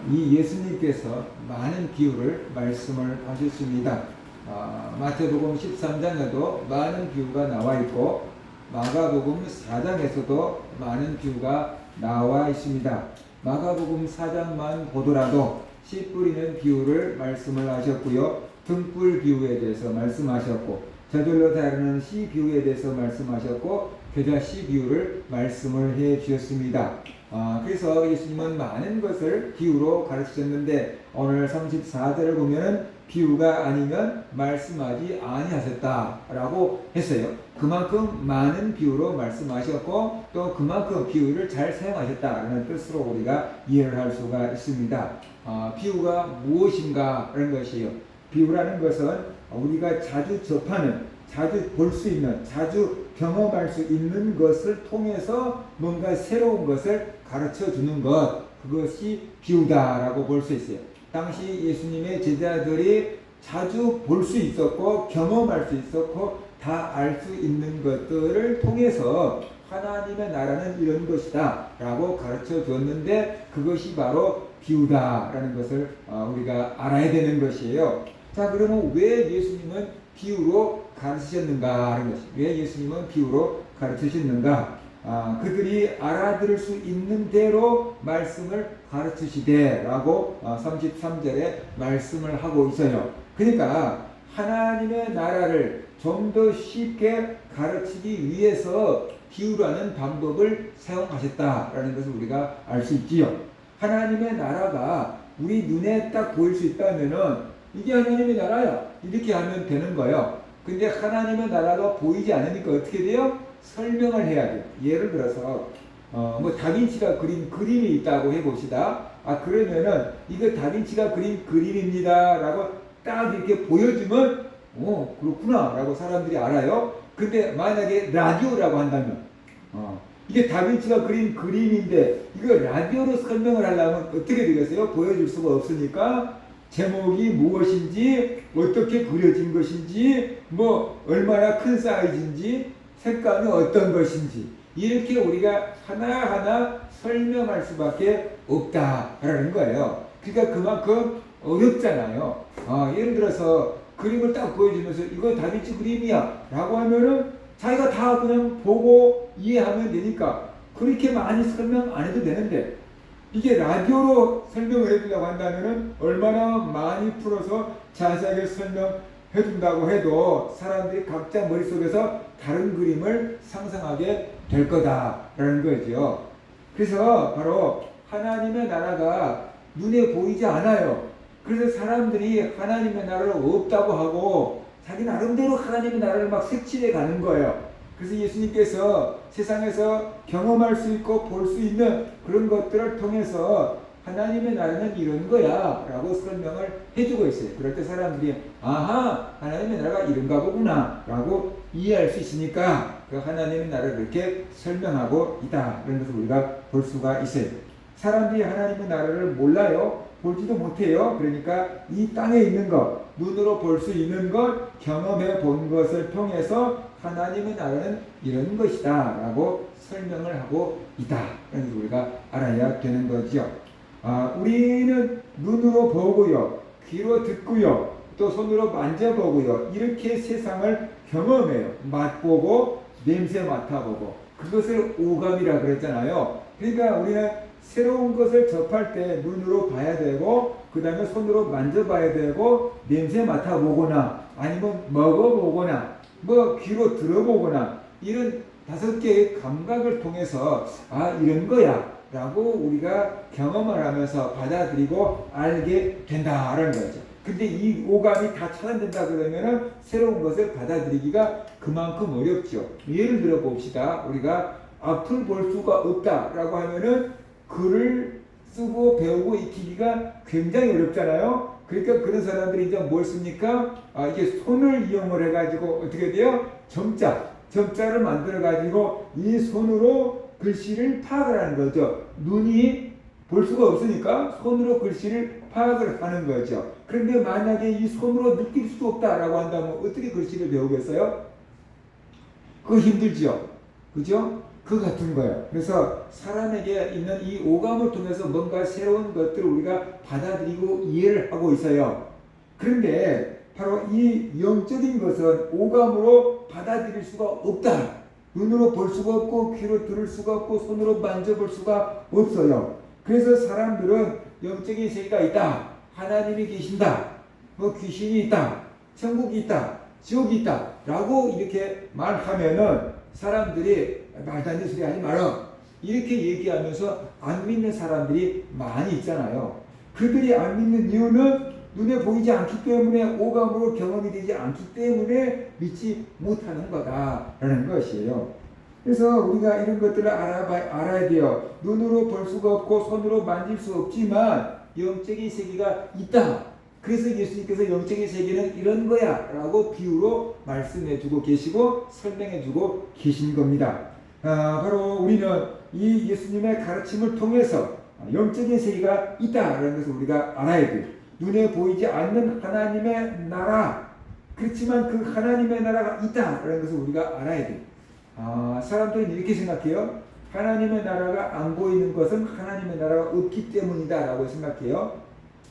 이 예수님께서 많은 비유를 말씀을 하셨습니다. 마태복음 13장에도 많은 비유가 나와 있고 마가복음 4장에서도 많은 비유가 나와 있습니다. 마가복음 4장만 보더라도 씨 뿌리는 비유를 말씀을 하셨고요. 등불 비유에 대해서 말씀하셨고 저절로 자라는 씨 비유에 대해서 말씀하셨고 겨자 씨 비유를 말씀을 해 주셨습니다. 그래서 예수님은 많은 것을 비유로 가르치셨는데 오늘 34절을 보면 비유가 아니면 말씀하지 아니하셨다라고 했어요. 그만큼 많은 비유로 말씀하셨고 또 그만큼 비유를 잘 사용하셨다라는 뜻으로 우리가 이해를 할 수가 있습니다. 비유가 무엇인가 라는 것이에요. 비유라는 것은 우리가 자주 접하는, 자주 볼 수 있는, 자주 경험할 수 있는 것을 통해서 뭔가 새로운 것을 가르쳐 주는 것, 그것이 비유다라고 볼 수 있어요. 당시 예수님의 제자들이 자주 볼 수 있었고 경험할 수 있었고 다 알 수 있는 것들을 통해서 하나님의 나라는 이런 것이다 라고 가르쳐 주었는데 그것이 바로 비유다라는 것을 우리가 알아야 되는 것이에요. 자, 그러면 왜 예수님은 비유로 가르치셨는가 하는 것이, 왜 예수님은 비유로 가르치셨는가? 그들이 알아들을 수 있는 대로 말씀을 가르치시되 라고 33절에 말씀을 하고 있어요. 그러니까 하나님의 나라를 좀 더 쉽게 가르치기 위해서 비유라는 방법을 사용하셨다라는 것을 우리가 알 수 있지요. 하나님의 나라가 우리 눈에 딱 보일 수 있다면은 이게 하나님의 나라야 이렇게 하면 되는 거예요. 근데 하나님의 나라가 보이지 않으니까 어떻게 돼요? 설명을 해야 돼요. 예를 들어서 뭐 다빈치가 그린 그림이 있다고 해봅시다. 그러면은 이거 다빈치가 그린 그림입니다 라고 딱 이렇게 보여주면 그렇구나 라고 사람들이 알아요. 근데 만약에 라디오라고 한다면 이게 다빈치가 그린 그림인데 이거 라디오로 설명을 하려면 어떻게 되겠어요? 보여줄 수가 없으니까 제목이 무엇인지, 어떻게 그려진 것인지, 뭐 얼마나 큰 사이즈인지, 색감이 어떤 것인지 이렇게 우리가 하나하나 설명할 수밖에 없다라는 거예요. 그러니까 그만큼 어렵잖아요. 예를 들어서 그림을 딱 보여주면서 이거 다빈치 그림이야 라고 하면은 자기가 다 그냥 보고 이해하면 되니까 그렇게 많이 설명 안 해도 되는데 이게 라디오로 설명을 해주려고 한다면은 얼마나 많이 풀어서 자세하게 설명해 준다고 해도 사람들이 각자 머릿속에서 다른 그림을 상상하게 될 거다라는 거죠. 그래서 바로 하나님의 나라가 눈에 보이지 않아요. 그래서 사람들이 하나님의 나라를 없다고 하고 자기 나름대로 하나님의 나라를 막 색칠해 가는 거예요. 그래서 예수님께서 세상에서 경험할 수 있고 볼 수 있는 그런 것들을 통해서 하나님의 나라는 이런 거야 라고 설명을 해주고 있어요. 그럴 때 사람들이 아하 하나님의 나라가 이런가 보구나 라고 이해할 수 있으니까 그 하나님의 나라를 이렇게 설명하고 있다 이런 것을 우리가 볼 수가 있어요. 사람들이 하나님의 나라를 몰라요. 보지도 못해요. 그러니까 이 땅에 있는 것, 눈으로 볼 수 있는 것, 경험해 본 것을 통해서 하나님의 나라는 이런 것이다 라고 설명을 하고 있다. 그래서 우리가 알아야 되는 거죠. 우리는 눈으로 보고요, 귀로 듣고요, 또 손으로 만져보고요, 이렇게 세상을 경험해요. 맛보고, 냄새 맡아보고. 그것을 오감이라 그랬잖아요. 그러니까 우리는 새로운 것을 접할 때 눈으로 봐야 되고 그 다음에 손으로 만져봐야 되고 냄새 맡아보거나 아니면 먹어보거나 뭐 귀로 들어보거나 이런 5개의 감각을 통해서 이런 거야 라고 우리가 경험을 하면서 받아들이고 알게 된다라는 거죠. 근데 이 오감이 다 차단된다 그러면은 새로운 것을 받아들이기가 그만큼 어렵죠. 예를 들어 봅시다. 우리가 앞을 볼 수가 없다라고 하면은 글을 쓰고 배우고 익히기가 굉장히 어렵잖아요. 그러니까 그런 사람들이 이제 뭘 씁니까? 이게 손을 이용을 해가지고 어떻게 돼요? 점자를 만들어가지고 이 손으로 글씨를 파악을 하는 거죠. 눈이 볼 수가 없으니까 손으로 글씨를 파악을 하는 거죠. 그런데 만약에 이 손으로 느낄 수 없다라고 한다면 어떻게 글씨를 배우겠어요? 그거 힘들죠. 그죠? 그 같은 거예요. 그래서 사람에게 있는 이 오감을 통해서 뭔가 새로운 것들을 우리가 받아들이고 이해를 하고 있어요. 그런데 바로 이 영적인 것은 오감으로 받아들일 수가 없다. 눈으로 볼 수가 없고 귀로 들을 수가 없고 손으로 만져볼 수가 없어요. 그래서 사람들은 영적인 세계가 있다. 하나님이 계신다. 뭐 귀신이 있다. 천국이 있다. 지옥이 있다. 라고 이렇게 말하면은 사람들이 말도 안 되는 소리 하지 마라. 이렇게 얘기하면서 안 믿는 사람들이 많이 있잖아요. 그들이 안 믿는 이유는 눈에 보이지 않기 때문에 오감으로 경험이 되지 않기 때문에 믿지 못하는 거다라는 것이에요. 그래서 우리가 이런 것들을 알아야 돼요. 눈으로 볼 수가 없고 손으로 만질 수 없지만 영적인 세계가 있다. 그래서 예수님께서 영적인 세계는 이런 거야 라고 비유로 말씀해주고 계시고 설명해주고 계신 겁니다. 바로 우리는 이 예수님의 가르침을 통해서 영적인 세계가 있다라는 것을 우리가 알아야 돼요. 눈에 보이지 않는 하나님의 나라, 그렇지만 그 하나님의 나라가 있다라는 것을 우리가 알아야 돼요. 사람들은 이렇게 생각해요. 하나님의 나라가 안 보이는 것은 하나님의 나라가 없기 때문이다 라고 생각해요.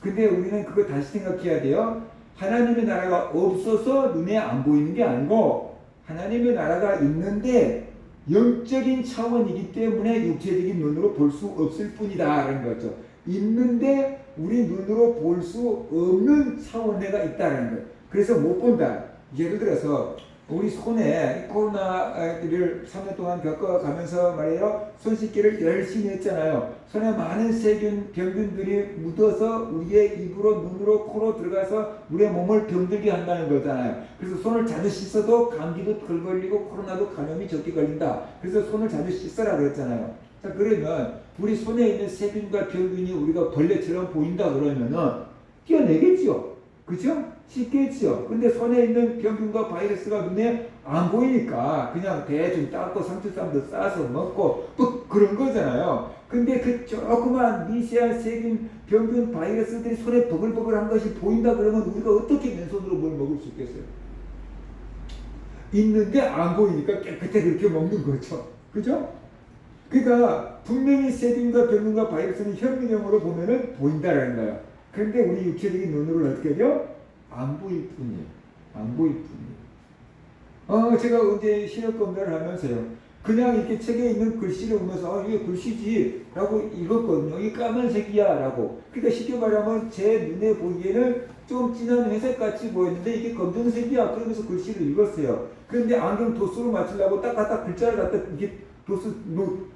근데 우리는 그거 다시 생각해야 돼요. 하나님의 나라가 없어서 눈에 안 보이는 게 아니고 하나님의 나라가 있는데 영적인 차원이기 때문에 육체적인 눈으로 볼 수 없을 뿐이다 라는 거죠. 있는데 우리 눈으로 볼 수 없는 차원내가 있다는 거예요. 그래서 못 본다. 예를 들어서 우리 손에 코로나를 3년 동안 겪어가면서 말이에요. 손 씻기를 열심히 했잖아요. 손에 많은 세균, 병균들이 묻어서 우리의 입으로, 눈으로, 코로 들어가서 우리의 몸을 병들게 한다는 거잖아요. 그래서 손을 자주 씻어도 감기도 덜 걸리고 코로나도 감염이 적게 걸린다. 그래서 손을 자주 씻어라 그랬잖아요. 자, 그러면 우리 손에 있는 세균과 병균이 우리가 벌레처럼 보인다 그러면은 뛰어내겠죠. 그죠? 씻겠죠. 근데 손에 있는 병균과 바이러스가 눈에 안 보이니까 그냥 대충 닦고 상추쌈도 싸서 먹고 뭐 그런 거잖아요. 근데 그 조그만 미세한 세균, 병균, 바이러스들이 손에 버글버글한 것이 보인다 그러면 우리가 어떻게 맨손으로 뭘 먹을 수 있겠어요? 있는데 안 보이니까 깨끗하게 그렇게 먹는 거죠. 그죠? 그러니까 분명히 세균과 병균과 바이러스는 현미경으로 보면은 보인다라는 거예요. 그런데 우리 육체적인 눈으로는 어떻게 해요? 안 보일 뿐이에요. 안 보일 뿐이에요. 제가 언제 시력 검사를 하면서요. 그냥 이렇게 책에 있는 글씨를 보면서 이게 글씨지 라고 읽었거든요. 이게 까만색이야 라고. 그러니까 쉽게 말하면 제 눈에 보기에는 좀 진한 회색같이 보였는데 이게 검정색이야. 그러면서 글씨를 읽었어요. 그런데 안경 도수로 맞추려고 딱 갖다 글자를 갖다 이게 도수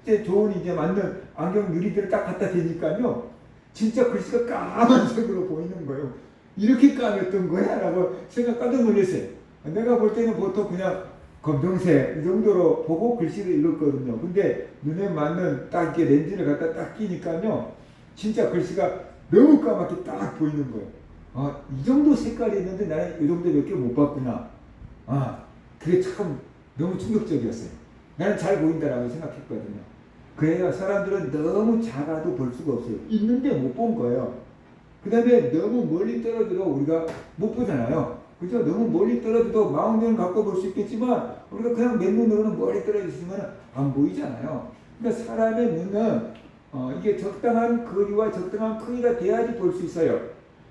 때 좋은 이제 맞는 안경 유리들을 딱 갖다 대니까요. 진짜 글씨가 까만색으로 보이는 거예요. 이렇게 까맸던 거야? 라고 생각 깜짝 놀랐어요. 내가 볼 때는 보통 그냥 검정색 이 정도로 보고 글씨를 읽었거든요. 근데 눈에 맞는 딱 이렇게 렌즈를 갖다 딱 끼니까요. 진짜 글씨가 너무 까맣게 딱 보이는 거예요. 이 정도 색깔이 있는데 나는 이 정도밖에 못 봤구나. 그게 참 너무 충격적이었어요. 나는 잘 보인다라고 생각했거든요. 그래요. 사람들은 너무 작아도 볼 수가 없어요. 있는데 못 본 거예요. 그 다음에 너무 멀리 떨어져도 우리가 못 보잖아요. 그죠? 너무 멀리 떨어져도 망원경을 갖고 볼 수 있겠지만 우리가 그냥 맨눈으로는 멀리 떨어져 있으면 안 보이잖아요. 그러니까 사람의 눈은 이게 적당한 거리와 적당한 크기가 돼야지 볼 수 있어요.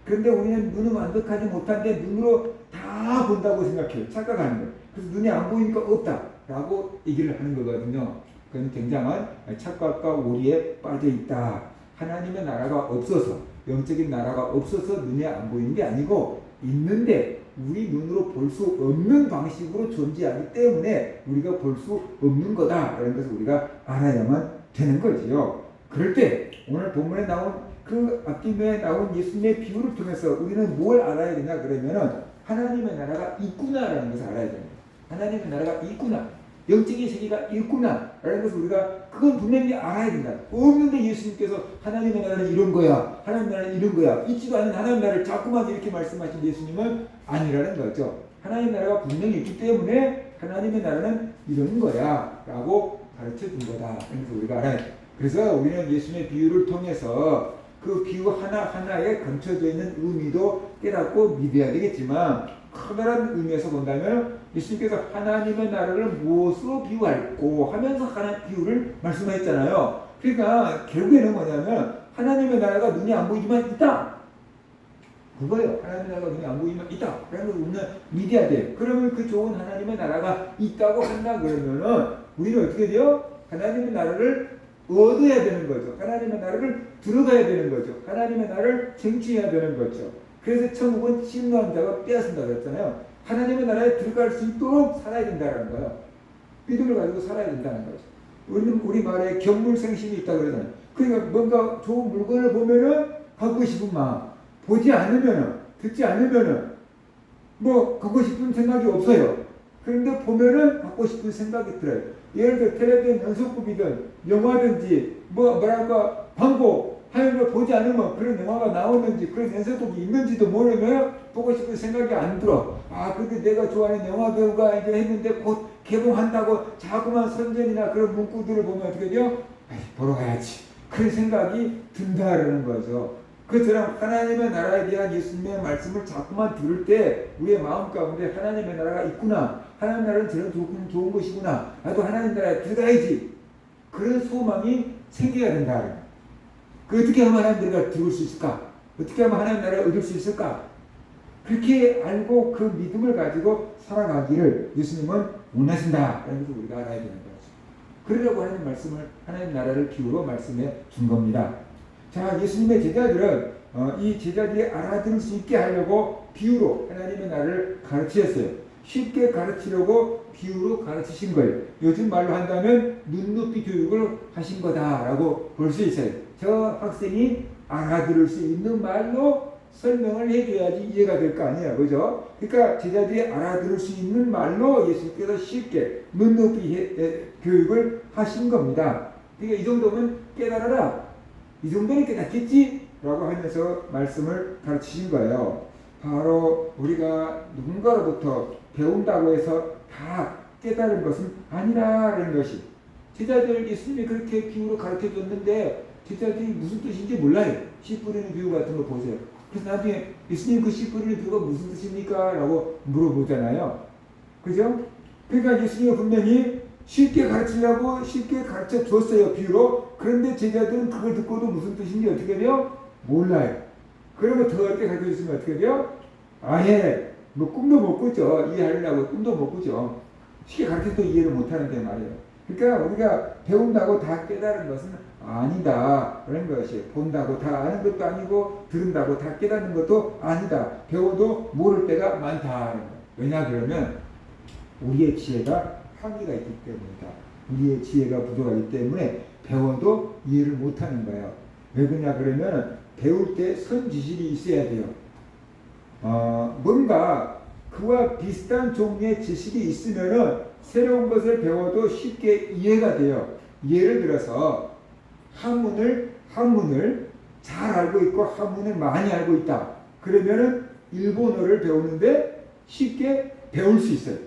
그런데 우리는 눈은 완벽하지 못한데 눈으로 다 본다고 생각해요. 착각하는 거예요. 그래서 눈이 안 보이니까 없다라고 얘기를 하는 거거든요. 그건 굉장한 착각과 오리에 빠져 있다. 하나님의 나라가 없어서, 영적인 나라가 없어서 눈에 안 보이는 게 아니고 있는데 우리 눈으로 볼 수 없는 방식으로 존재하기 때문에 우리가 볼 수 없는 거다라는 것을 우리가 알아야만 되는 거지요. 그럴 때 오늘 본문에 나온 그 앞뒤에 나온 예수님의 비유를 통해서 우리는 뭘 알아야 되냐 그러면은 하나님의 나라가 있구나라는 것을 알아야 됩니다. 하나님의 나라가 있구나. 영적인 세계가 있구나 라는 것을 우리가 그건 분명히 알아야 된다. 없는데 예수님께서 하나님의 나라는 이런 거야, 하나님의 나라는 이런 거야, 있지도 않은 하나님의 나라를 자꾸만 이렇게 말씀하신 예수님은 아니라는 거죠. 하나님의 나라가 분명히 있기 때문에 하나님의 나라는 이런 거야 라고 가르쳐 준 거다. 그래서 우리가 알아야 돼. 그래서 우리는 예수님의 비유를 통해서 그 비유 하나하나에 감춰져 있는 의미도 깨닫고 믿어야 되겠지만, 커다란 의미에서 본다면 예수님께서 하나님의 나라를 무엇으로 비유할고 하면서 하나님 비유를 말씀하셨잖아요. 그러니까 결국에는 뭐냐면 하나님의 나라가 눈이 안 보이지만 있다. 그거예요. 하나님의 나라가 눈이 안 보이지만 있다. 그런 걸 우리는 믿어야 돼. 그러면 그 좋은 하나님의 나라가 있다고 한다 그러면은 우리는 어떻게 돼요? 하나님의 나라를 얻어야 되는 거죠. 하나님의 나라를 들어가야 되는 거죠. 하나님의 나라를 쟁취해야 되는 거죠. 그래서 천국은 침노한 자가 빼앗는다고 했잖아요. 하나님의 나라에 들어갈 수 있도록 살아야 된다는 거예요. 믿음을 가지고 살아야 된다는 거죠. 우리 말에 견물생심이 있다고 그러잖아요. 그러니까 뭔가 좋은 물건을 보면은 갖고 싶은 마음, 보지 않으면은, 듣지 않으면은 뭐 갖고 싶은 생각이 없어요. 그런데 보면은 갖고 싶은 생각이 들어요. 예를 들어 텔레비전 연속극이든 영화든지 뭐랄까 광고 하는 걸 보지 않으면 그런 영화가 나오는지 그런 연속극이 있는지도 모르면 보고 싶은 생각이 안 들어. 아, 근데 내가 좋아하는 영화 배우가 이제 했는데 곧 개봉한다고 자꾸만 선전이나 그런 문구들을 보면 어떻게 돼요? 아이, 보러 가야지. 그런 생각이 든다라는 거죠. 그처럼 하나님의 나라에 대한 예수님의 말씀을 자꾸만 들을 때 우리의 마음 가운데 하나님의 나라가 있구나. 하나님의 나라는 저런 좋은 것이구나. 나도 하나님 나라에 들어가야지. 그런 소망이 생겨야 된다. 그 어떻게 하면 하나님 나라가 들어올 수 있을까? 어떻게 하면 하나님 나라를 얻을 수 있을까? 그렇게 알고 그 믿음을 가지고 살아가기를 예수님은 원하신다. 라는 것을 우리가 알아야 되는 거죠. 그러려고 하나님 말씀을, 하나님 나라를 비유로 말씀해 준 겁니다. 자, 예수님의 제자들은 이 제자들이 알아들을 수 있게 하려고 비유로 하나님의 나라를 가르치셨어요. 쉽게 가르치려고 비유로 가르치신 거예요. 요즘 말로 한다면 눈높이 교육을 하신 거다라고 볼 수 있어요. 저 학생이 알아들을 수 있는 말로 설명을 해줘야지 이해가 될 거 아니에요. 그죠? 그러니까 제자들이 알아들을 수 있는 말로 예수님께서 쉽게 눈높이 교육을 하신 겁니다. 그러니까 이 정도면 깨달아라. 이 정도는 깨닫겠지? 라고 하면서 말씀을 가르치신 거예요. 바로 우리가 누군가로부터 배운다고 해서 다 깨달은 것은 아니라는 것이, 제자들 예수님이 그렇게 비유로 가르쳐 줬는데 제자들이 무슨 뜻인지 몰라요. 씨 뿌리는 비유 같은 거 보세요. 그래서 나중에 예수님 그 씨 뿌리는 비유가 무슨 뜻입니까? 라고 물어보잖아요. 그죠? 그러니까 예수님이 분명히 쉽게 가르치려고 쉽게 가르쳐 줬어요. 비유로. 그런데 제자들은 그걸 듣고도 무슨 뜻인지 어떻게 돼요? 몰라요. 그러면 더 어렵게 가르쳐 줬으면 어떻게 돼요? 아예 뭐 꿈도 못 꾸죠. 이해하려고 꿈도 못 꾸죠. 쉽게 가르쳐도 이해를 못하는데 말이에요. 그러니까 우리가 배운다고 다 깨달은 것은 아니다. 그런 것이, 본다고 다 아는 것도 아니고 들은다고 다 깨닫는 것도 아니다. 배워도 모를 때가 많다. 왜냐 그러면 우리의 지혜가 한계가 있기 때문이다. 우리의 지혜가 부족하기 때문에 배워도 이해를 못하는 거예요. 왜 그러냐 그러면 배울 때 선지식이 있어야 돼요. 뭔가 그와 비슷한 종류의 지식이 있으면은 새로운 것을 배워도 쉽게 이해가 돼요. 예를 들어서 한문을 잘 알고 있고 한문을 많이 알고 있다. 그러면은 일본어를 배우는데 쉽게 배울 수 있어요.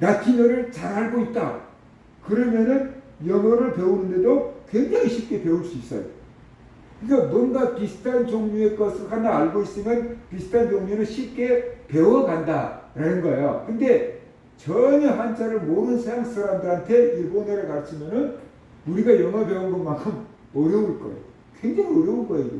라틴어를 잘 알고 있다. 그러면은 영어를 배우는데도 굉장히 쉽게 배울 수 있어요. 그러니까 뭔가 비슷한 종류의 것을 하나 알고 있으면 비슷한 종류는 쉽게 배워간다라는 거예요. 근데 전혀 한자를 모르는 서양 사람들한테 일본어를 가르치면은 우리가 영어 배운 것만큼 어려울 거예요. 굉장히 어려운 거예요.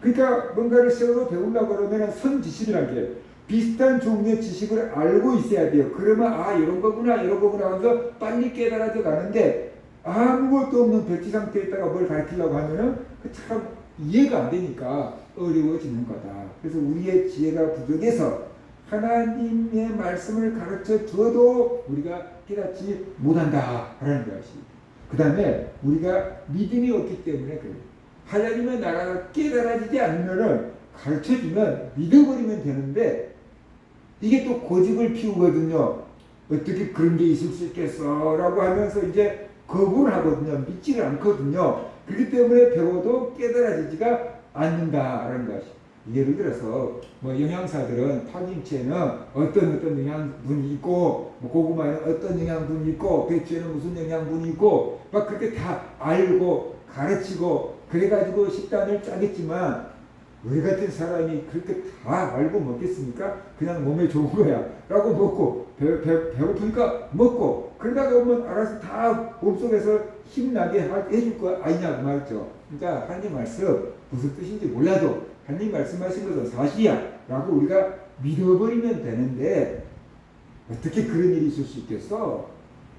그러니까 뭔가를 새로 배우려고 그러면 선지식이라는 게 비슷한 종류의 지식을 알고 있어야 돼요. 그러면 이런 거구나 하면서 빨리 깨달아져 가는데, 아무것도 없는 백지 상태에 있다가 뭘 가르치려고 하면은 참 이해가 안 되니까 어려워지는 거다. 그래서 우리의 지혜가 부족해서 하나님의 말씀을 가르쳐 줘도 우리가 깨닫지 못한다라는 것이. 그 다음에 우리가 믿음이 없기 때문에 그래요. 하나님의 나라가 깨달아지지 않으면은 가르쳐 주면 믿어버리면 되는데, 이게 또 고집을 피우거든요. 어떻게 그런 게 있을 수 있겠어? 라고 하면서 이제 거부를 하거든요. 믿지를 않거든요. 그렇기 때문에 배워도 깨달아지지가 않는다라는 것이. 예를 들어서 뭐 영양사들은 파김치에는 어떤 영양분이 있고, 뭐 고구마에는 어떤 영양분이 있고, 배추에는 무슨 영양분이 있고, 막 그렇게 다 알고 가르치고 그래가지고 식단을 짜겠지만 우리 같은 사람이 그렇게 다 알고 먹겠습니까? 그냥 몸에 좋은 거야 라고 먹고 배고프니까 먹고 그러다가 보면 알아서 다 몸속에서 힘나게 해줄 거 아니냐 그 말이죠. 그러니까 하나님 말씀 무슨 뜻인지 몰라도 하나님 말씀하신 것은 사실이야 라고 우리가 믿어버리면 되는데 어떻게 그런 일이 있을 수 있겠어?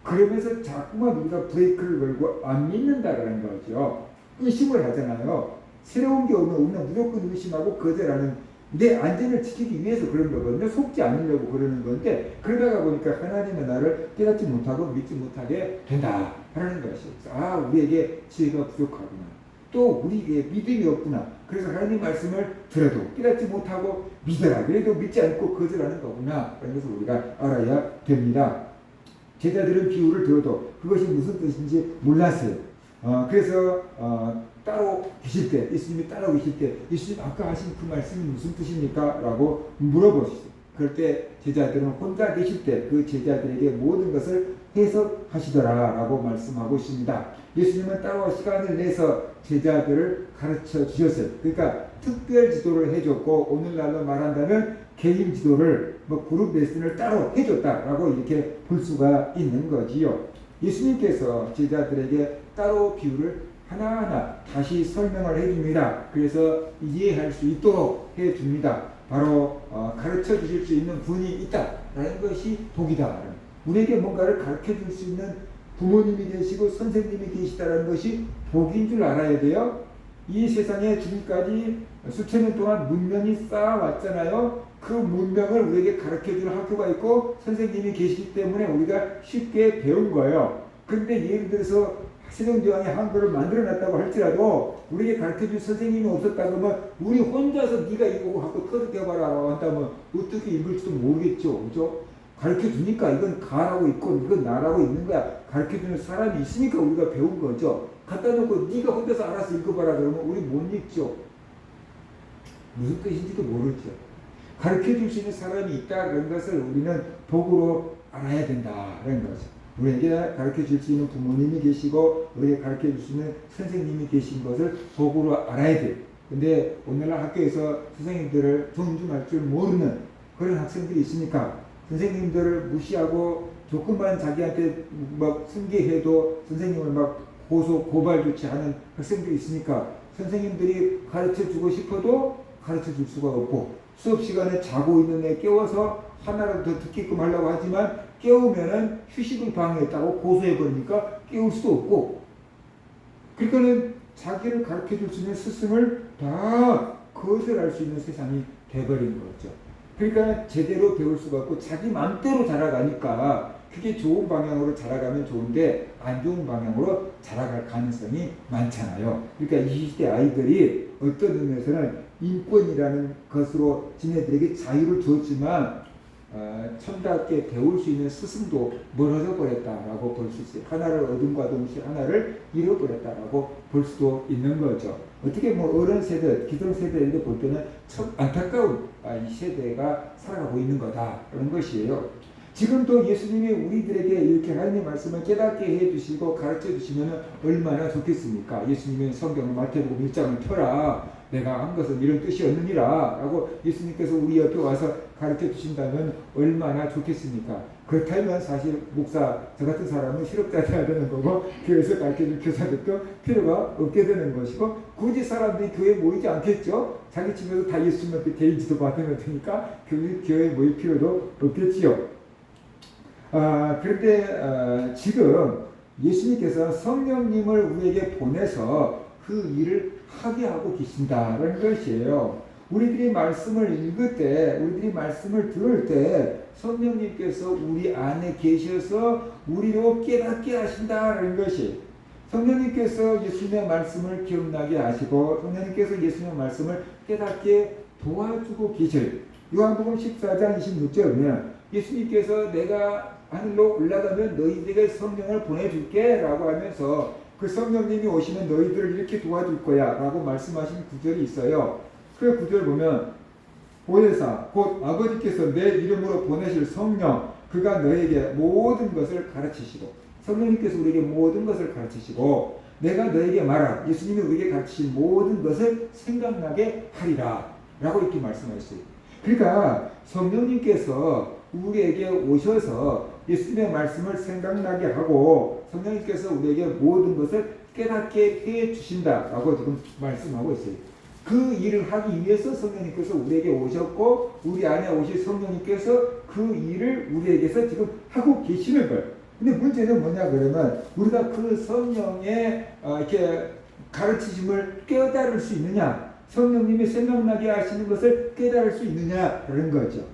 그러면서 자꾸만 우리가 브레이크를 걸고 안 믿는다라는 거죠. 의심을 하잖아요. 새로운 게 오면 우리는 무조건 의심하고 거절하는, 내 안전을 지키기 위해서 그런 거거든요. 속지 않으려고 그러는 건데 그러다가 보니까 하나님은 나를 깨닫지 못하고 믿지 못하게 된다 하는 것이죠. 아, 우리에게 지혜가 부족하구나. 또 우리에게 믿음이 없구나. 그래서 하나님 말씀을 들어도 깨닫지 못하고 믿어라. 그래도 믿지 않고 거절하는 거구나. 그런 것을 우리가 알아야 됩니다. 제자들은 비유를 들어도 그것이 무슨 뜻인지 몰랐어요. 그래서 따로 계실 때, 예수님이 따로 계실 때, 예수님 아까 하신 그 말씀이 무슨 뜻입니까? 라고 물어보시죠. 그럴 때 제자들은 혼자 계실 때 그 제자들에게 모든 것을 해석하시더라 라고 말씀하고 있습니다. 예수님은 따로 시간을 내서 제자들을 가르쳐 주셨어요. 그러니까 특별 지도를 해줬고, 오늘날로 말한다면 개인 지도를, 그룹 레슨을 따로 해줬다라고 이렇게 볼 수가 있는 거지요. 예수님께서 제자들에게 따로 비유를 하나하나 다시 설명을 해줍니다. 그래서 이해할 수 있도록 해줍니다. 바로 가르쳐 주실 수 있는 분이 있다라는 것이 복이다. 우리에게 뭔가를 가르쳐 줄 수 있는 부모님이 계시고 선생님이 계시다는 것이 복인 줄 알아야 돼요. 이 세상에 지금까지 수천 년 동안 문명이 쌓아왔잖아요. 그 문명을 우리에게 가르쳐주는 학교가 있고 선생님이 계시기 때문에 우리가 쉽게 배운 거예요. 근데 예를 들어서 세종대왕이 한글을 만들어놨다고 할지라도 우리에게 가르쳐줄 선생님이 없었다 그러면 우리 혼자서 네가 이거 하고 터득해봐라 한다면 어떻게 읽을지도 모르겠죠. 그죠? 가르쳐주니까 이건 가라고 있고 이건 나라고 있는 거야. 가르쳐주는 사람이 있으니까 우리가 배운 거죠. 갖다 놓고 네가 혼자서 알아서 읽어봐라 그러면 우리 못 읽죠. 무슨 뜻인지도 모르죠. 가르쳐줄 수 있는 사람이 있다는 것을 우리는 복으로 알아야 된다는 거죠. 우리에게 가르쳐줄 수 있는 부모님이 계시고 우리에게 가르쳐줄 수 있는 선생님이 계신 것을 복으로 알아야 돼요. 근데 오늘날 학교에서 선생님들을 존중할 줄 모르는 그런 학생들이 있으니까 선생님들을 무시하고 조금만 자기한테 막 승계해도 선생님을 막 고발 조치하는 학생들이 있으니까 선생님들이 가르쳐주고 싶어도 가르쳐줄 수가 없고 수업 시간에 자고 있는 애 깨워서 하나라도 더 듣게끔 하려고 하지만 깨우면은 휴식을 방해했다고 고소해버리니까 깨울 수도 없고 그러니까는 자기를 가르쳐줄 수 있는 스승을 다 거절할 수 있는 세상이 돼버린 거죠. 그러니까 제대로 배울 수가 없고 자기 마음대로 자라가니까 그게 좋은 방향으로 자라가면 좋은데 안 좋은 방향으로 자라갈 가능성이 많잖아요. 그러니까 이 시대 아이들이 어떤 의미에서는 인권이라는 것으로 지네들에게 자유를 줬지만 천답게 배울 수 있는 스승도 멀어져 버렸다라고 볼 수 있어요. 하나를 얻음과 동시에 하나를 잃어버렸다라고 볼 수도 있는 거죠. 어떻게 어른 세대, 기성 세대를 볼 때는 참 안타까운 이 세대가 살아가고 있는 거다라는 것이에요. 지금도 예수님이 우리들에게 이렇게 하나님의 말씀을 깨닫게 해주시고 가르쳐 주시면 얼마나 좋겠습니까? 예수님이 성경을 마태복음 1장을 펴라. 내가 한 것은 이런 뜻이었느니라 라고 예수님께서 우리 옆에 와서 가르쳐 주신다면 얼마나 좋겠습니까? 그렇다면 사실 목사 저 같은 사람은 실업자 돼야 되는 거고 교회에서 가르쳐줄 교사들도 필요가 없게 되는 것이고 굳이 사람들이 교회에 모이지 않겠죠? 자기 집에서 다 예수님한테 개인 지도 받으면 되니까 교회에 모일 필요도 없겠지요. 그런데 지금 예수님께서 성령님을 우리에게 보내서 그 일을 하게 하고 계신다는 것이에요. 우리들이 말씀을 읽을 때, 우리들이 말씀을 들을 때 성령님께서 우리 안에 계셔서 우리로 깨닫게 하신다는 것이 성령님께서 예수님의 말씀을 기억나게 하시고 성령님께서 예수님의 말씀을 깨닫게 도와주고 계셔요. 요한복음 14장 26절에 보면 예수님께서 내가 하늘로 올라가면 너희들에게 성령을 보내줄게 라고 하면서 그 성령님이 오시면 너희들을 이렇게 도와줄 거야 라고 말씀하신 구절이 있어요. 그 구절 보면 보혜사 곧 아버지께서 내 이름으로 보내실 성령 그가 너에게 모든 것을 가르치시고 성령님께서 우리에게 모든 것을 가르치시고 내가 너에게 말한 예수님이 우리에게 가르치신 모든 것을 생각나게 하리라 라고 이렇게 말씀하셨어요. 그러니까 성령님께서 우리에게 오셔서 예수님의 말씀을 생각나게 하고 성령님께서 우리에게 모든 것을 깨닫게 해 주신다라고 지금 말씀하고 있어요. 그 일을 하기 위해서 성령님께서 우리에게 오셨고 우리 안에 오신 성령님께서 그 일을 우리에게서 지금 하고 계시는 거예요. 근데 문제는 뭐냐 그러면 우리가 그 성령의 이렇게 가르치심을 깨달을 수 있느냐, 성령님이 생각나게 하시는 것을 깨달을 수 있느냐 그런 거죠.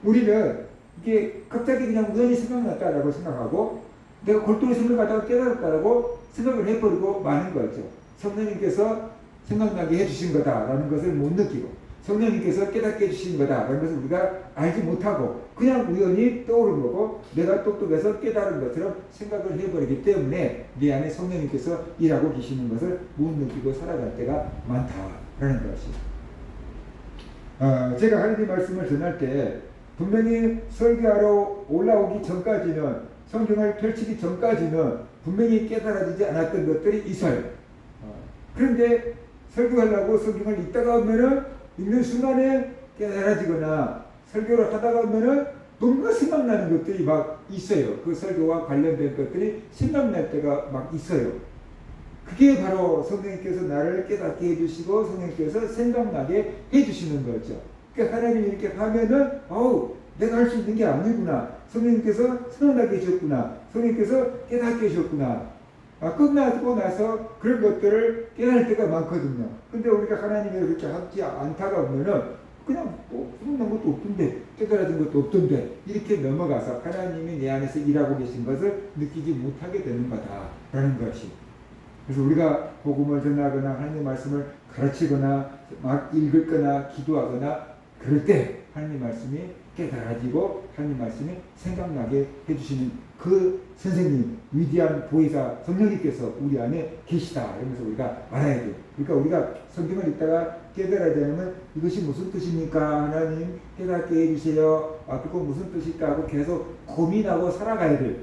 우리는 이게 갑자기 그냥 우연히 생각났다라고 생각하고 내가 골똘히 생각하다가 깨달았다라고 생각을 해버리고 마는 거죠. 성령님께서 생각나게 해주신 거다라는 것을 못 느끼고 성령님께서 깨닫게 해주신 거다라는 것을 우리가 알지 못하고 그냥 우연히 떠오른 거고 내가 똑똑해서 깨달은 것처럼 생각을 해버리기 때문에 내 안에 성령님께서 일하고 계시는 것을 못 느끼고 살아갈 때가 많다라는 것이죠. 제가 하나님 말씀을 전할 때 분명히 설교하러 올라오기 전까지는 성경을 펼치기 전까지는 분명히 깨달아지지 않았던 것들이 있어요. 그런데 설교하려고 성경을 읽다가 보면은 읽는 순간에 깨달아지거나 설교를 하다가 보면은 뭔가 생각나는 것들이 막 있어요. 그 설교와 관련된 것들이 생각날 때가 막 있어요. 그게 바로 성령님께서 나를 깨닫게 해주시고 성령님께서 생각나게 해주시는 거죠. 그러니까 하나님이 이렇게 하면은 내가 할 수 있는 게 아니구나. 성령님께서 생각나게 해주셨구나. 성령님께서 깨닫게 해주셨구나. 끝나고 나서 그런 것들을 깨달을 때가 많거든요. 근데 우리가 하나님이 그렇게 하지 않다가 보면은 그냥 생각난 것도 없던데 깨달아진 것도 없던데 이렇게 넘어가서 하나님이 내 안에서 일하고 계신 것을 느끼지 못하게 되는 거다라는 것이. 그래서 우리가 복음을 전하거나 하나님 말씀을 가르치거나 막 읽거나 기도하거나 그럴 때 하나님 말씀이 깨달아지고 하나님 말씀이 생각나게 해주시는 그 선생님, 위대한 보혜사 성령님께서 우리 안에 계시다. 이러면서 우리가 알아야 돼요. 그러니까 우리가 성경을 읽다가 깨달아야 되면 이것이 무슨 뜻입니까? 하나님 깨닫게 해주세요. 그거 무슨 뜻일까 하고 계속 고민하고 살아가야 돼요.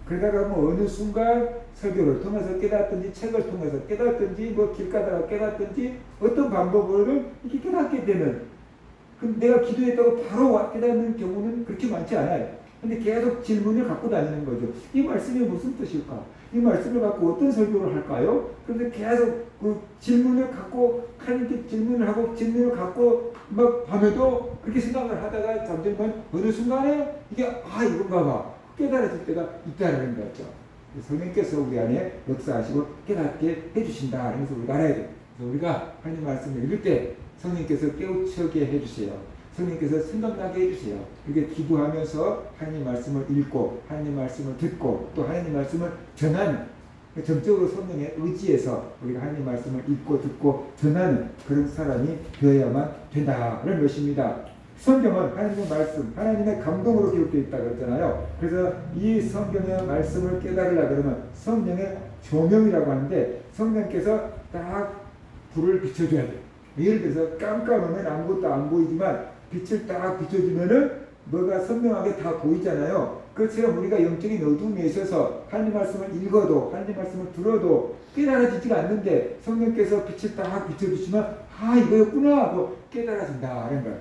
그러다가 어느 순간 설교를 통해서 깨닫든지 책을 통해서 깨닫든지 길 가다가 깨닫든지 어떤 방법으로는 이렇게 깨닫게 되는, 그럼 내가 기도했다고 바로 깨닫는 경우는 그렇게 많지 않아요. 근데 계속 질문을 갖고 다니는 거죠. 이 말씀이 무슨 뜻일까? 이 말씀을 갖고 어떤 설교를 할까요? 그런데 계속 그 질문을 갖고 하나님께 질문을 하고 질문을 갖고 막 밤에도 그렇게 생각을 하다가 잠들면 어느 순간에 이게 이건가 봐 깨달아질 때가 있다는 거죠. 성령께서 우리 안에 역사하시고 깨닫게 해주신다. 그래서 우리가 알아야 돼요. 그래서 우리가 하나님 말씀을 읽을 때 성령께서 깨우치게 해주세요. 성령께서 생각나게 해주세요. 이렇게 기도하면서 하나님 말씀을 읽고 하나님 말씀을 듣고 또 하나님 말씀을 전하는, 정적으로 성령에 의지해서 우리가 하나님 말씀을 읽고 듣고 전하는 그런 사람이 되어야만 된다는 것입니다. 성경은 하나님의 말씀, 하나님의 감동으로 기록되어 있다고 했잖아요. 그래서 이 성경의 말씀을 깨달으려고 그러면 성령의 조명이라고 하는데 성령께서 딱 불을 비춰줘야 돼요. 예를 들어서 깜깜하면 아무것도 안 보이지만 빛을 딱 비춰주면은 뭐가 선명하게 다 보이잖아요. 그처럼 우리가 영적인 어둠에 있어서 하나님 말씀을 읽어도 하나님 말씀을 들어도 깨달아지지가 않는데 성령께서 빛을 딱 비춰주시면 이거였구나 하고 깨달아진다는 거예요.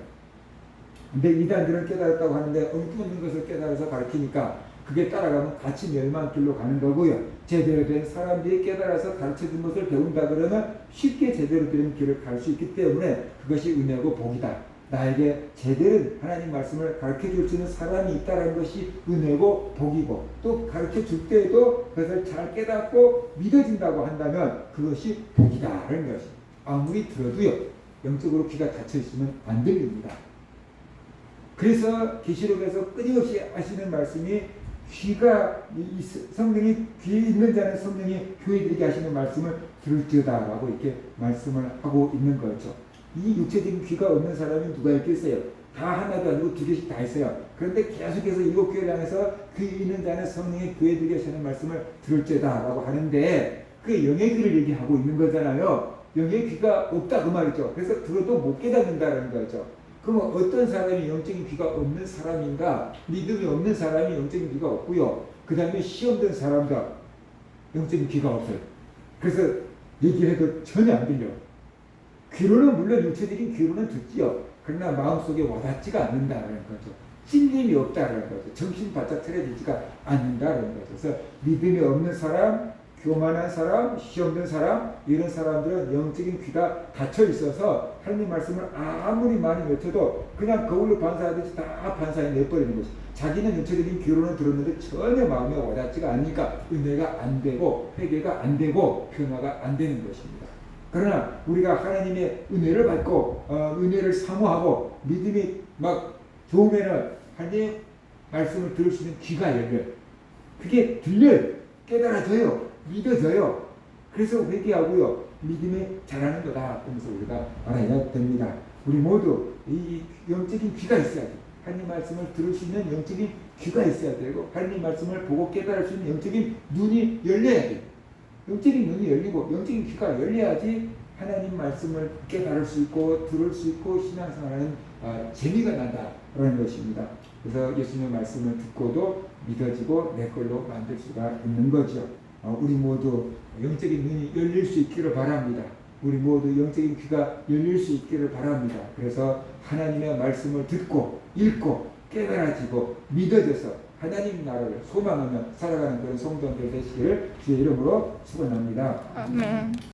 근데 이단들은 깨달았다고 하는데 엉뚱없는 것을 깨달아서 가르치니까 그게 따라가면 같이 멸망길로 가는 거고요. 제대로 된 사람들이 깨달아서 가르쳐준 것을 배운다 그러면 쉽게 제대로 된 길을 갈 수 있기 때문에 그것이 은혜고 복이다. 나에게 제대로 하나님 말씀을 가르쳐줄 수 있는 사람이 있다는 것이 은혜고 복이고 또 가르쳐줄 때에도 그것을 잘 깨닫고 믿어진다고 한다면 그것이 복이다라는 것이. 아무리 들어도요 영적으로 귀가 닫혀있으면 안 들립니다. 그래서 계시록에서 끊임없이 하시는 말씀이 귀가 성령이 귀 있는 자는 성령이 교회들에게 하시는 말씀을 들을지어다라고 이렇게 말씀을 하고 있는 거죠. 이 육체적인 귀가 없는 사람이 누가 있겠어요? 다 하나도 아니고 두 개씩 다 있어요. 그런데 계속해서 일곱 교회를 향해서 귀 있는 자는 성령의 교회들에게 하시는 말씀을 들을지어다라고 하는데 그게 영의 귀를 얘기하고 있는 거잖아요. 영의 귀가 없다 그 말이죠. 그래서 들어도 못 깨닫는다는 거죠. 그러면 어떤 사람이 영적인 귀가 없는 사람인가? 믿음이 없는 사람이 영적인 귀가 없고요. 그 다음에 시험된 사람들, 영적인 귀가 없어요. 그래서 얘기를 해도 전혀 안 들려. 귀로는 물론 육체적인 귀로는 듣지요. 그러나 마음속에 와닿지가 않는다라는 거죠. 찔림이 없다라는 거죠. 정신 바짝 차려지지가 않는다라는 거죠. 그래서 믿음이 없는 사람, 교만한 사람, 시험된 사람, 이런 사람들은 영적인 귀가 닫혀 있어서 하나님 말씀을 아무리 많이 외쳐도 그냥 거울로 반사하듯이 다 반사해 내버리는 것이. 자기는 육체적인 귀로는 들었는데 전혀 마음에 와닿지가 않으니까 은혜가 안 되고 회개가 안 되고 변화가 안 되는 것입니다. 그러나 우리가 하나님의 은혜를 받고 은혜를 사모하고 믿음이 막 좋으면은 하나님의 말씀을 들을 수 있는 귀가 열려요. 그게 들려요. 깨달아져요. 믿어져요. 그래서 회개하고요. 믿음이 자라는 거다. 그러면서 우리가 알아야 됩니다. 우리 모두 이 영적인 귀가 있어야 돼요. 하나님 말씀을 들을 수 있는 영적인 귀가 있어야 되고 하나님 말씀을 보고 깨달을 수 있는 영적인 눈이 열려야 돼요. 영적인 눈이 열리고 영적인 귀가 열려야지 하나님 말씀을 깨달을 수 있고 들을 수 있고 신앙생활하는 재미가 난다라는 것입니다. 그래서 예수님의 말씀을 듣고도 믿어지고 내 걸로 만들 수가 있는 거죠. 우리 모두 영적인 눈이 열릴 수 있기를 바랍니다. 우리 모두 영적인 귀가 열릴 수 있기를 바랍니다. 그래서 하나님의 말씀을 듣고 읽고 깨달아지고 믿어져서 하나님 나라를 소망하며 살아가는 그런 성도들 되시기를 주의 이름으로 축원합니다. 아멘.